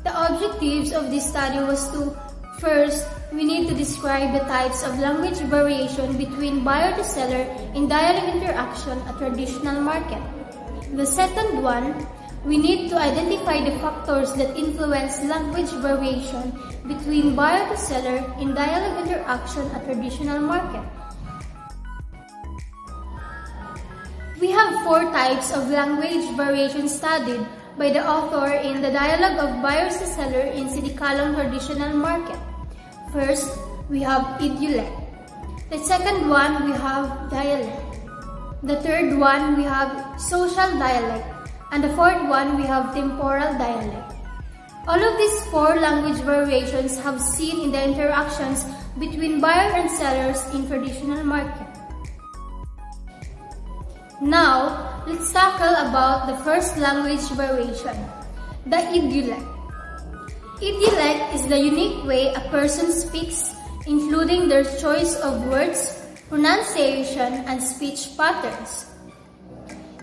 The objectives of this study was to, first, we need to describe the types of language variation between buyer to seller in dialogue interaction at traditional market. The second one, we need to identify the factors that influence language variation between buyer to seller in dialogue interaction at traditional market. We have 4 types of language variation studied by the author in the dialogue of buyers to seller in Sidikalong traditional market. First, we have idiolect. The second one, we have dialect. The third one, we have social dialect. And the fourth one, we have temporal dialect. All of these 4 language variations have seen in the interactions between buyer and sellers in traditional market. Now, let's tackle about the first language variation, the idiolect. Idiolect is the unique way a person speaks, including their choice of words, pronunciation, and speech patterns.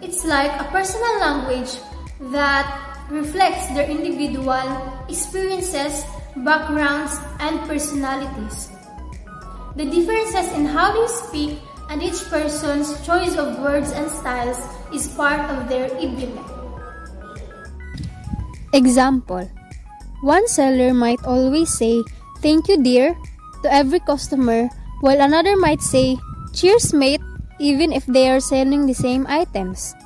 It's like a personal language that reflects their individual experiences, backgrounds, and personalities. The differences in how they speak and each person's choice of words and styles is part of their idiolect. Example: one seller might always say, "Thank you, dear," to every customer, while another might say, "Cheers, mate," even if they are selling the same items.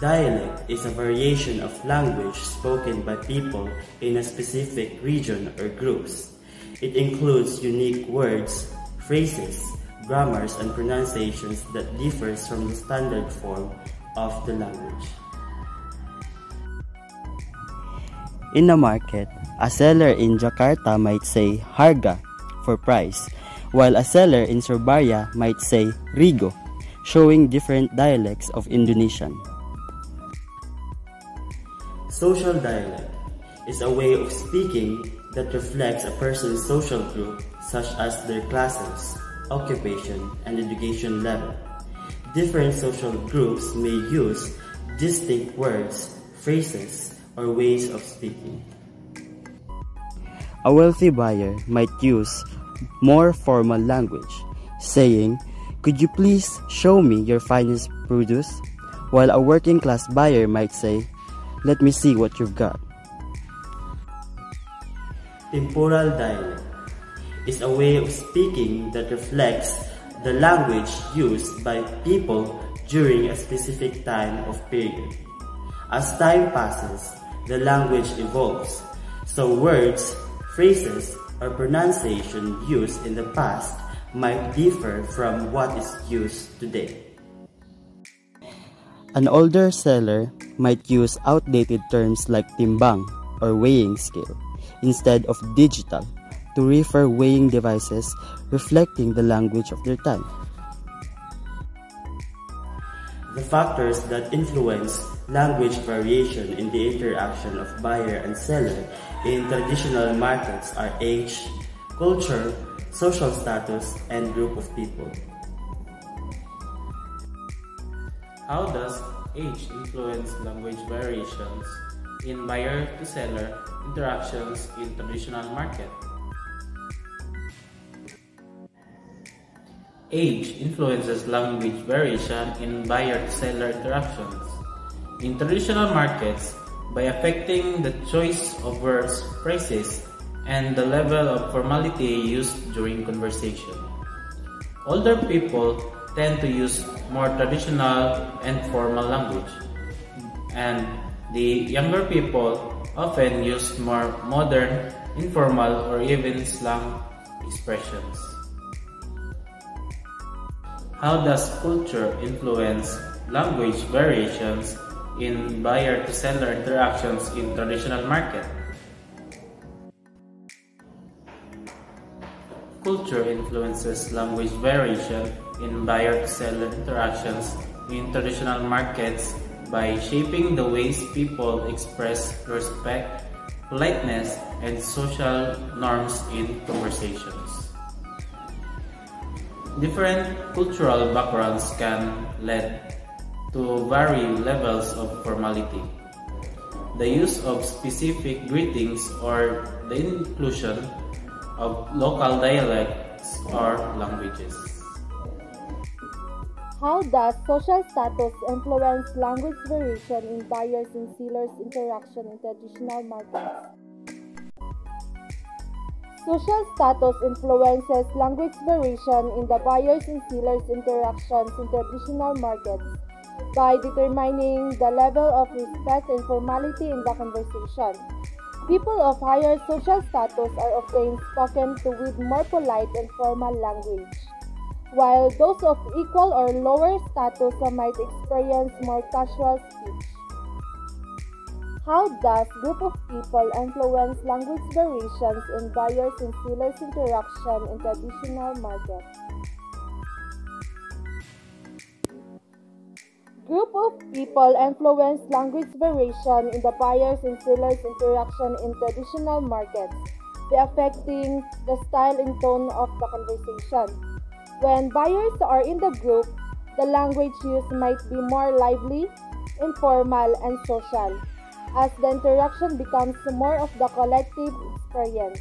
Dialect is a variation of language spoken by people in a specific region or groups. It includes unique words, phrases, grammars, and pronunciations that differs from the standard form of the language. In a market, a seller in Jakarta might say harga for price, while a seller in Surabaya might say rigo, showing different dialects of Indonesian. Social dialect is a way of speaking that reflects a person's social group, such as their classes, occupation, and education level. Different social groups may use distinct words, phrases, or ways of speaking. A wealthy buyer might use more formal language, saying, "Could you please show me your finest produce?" While a working class buyer might say, "Let me see what you've got." Temporal dialect is a way of speaking that reflects the language used by people during a specific time of period. As time passes, the language evolves, so words, phrases, or pronunciation used in the past might differ from what is used today. An older seller might use outdated terms like timbang or weighing scale instead of digital to refer weighing devices reflecting the language of their time. The factors that influence language variation in the interaction of buyer and seller in traditional markets are age, culture, social status, and group of people. How does age influence language variations in buyer-to-seller interactions in traditional market? Age influences language variation in buyer-to-seller interactions in traditional markets by affecting the choice of words, phrases, and the level of formality used during conversation. Older people tend to use more traditional and formal language, and the younger people often use more modern, informal, or even slang expressions. How does culture influence language variations in buyer-to-seller interactions in traditional market? Culture influences language variation in buyer-to-seller interactions in traditional markets by shaping the ways people express respect, politeness, and social norms in conversations. Different cultural backgrounds can lead to varying levels of formality. the use of specific greetings or the inclusion of local dialects or languages. How does social status influence language variation in buyers and sellers' interaction in traditional markets? Social status influences language variation in the buyers and sellers' interactions in traditional markets by determining the level of respect and formality in the conversation. People of higher social status are often spoken to with more polite and formal language, while those of equal or lower status might experience more casual speech. How does group of people influence language variations in buyers and sellers' interaction in traditional markets? Group of people influence language variation in the buyers and sellers' interaction in traditional markets by affecting the style and tone of the conversation. When buyers are in the group, the language used might be more lively, informal, and social, as the interaction becomes more of the collective experience.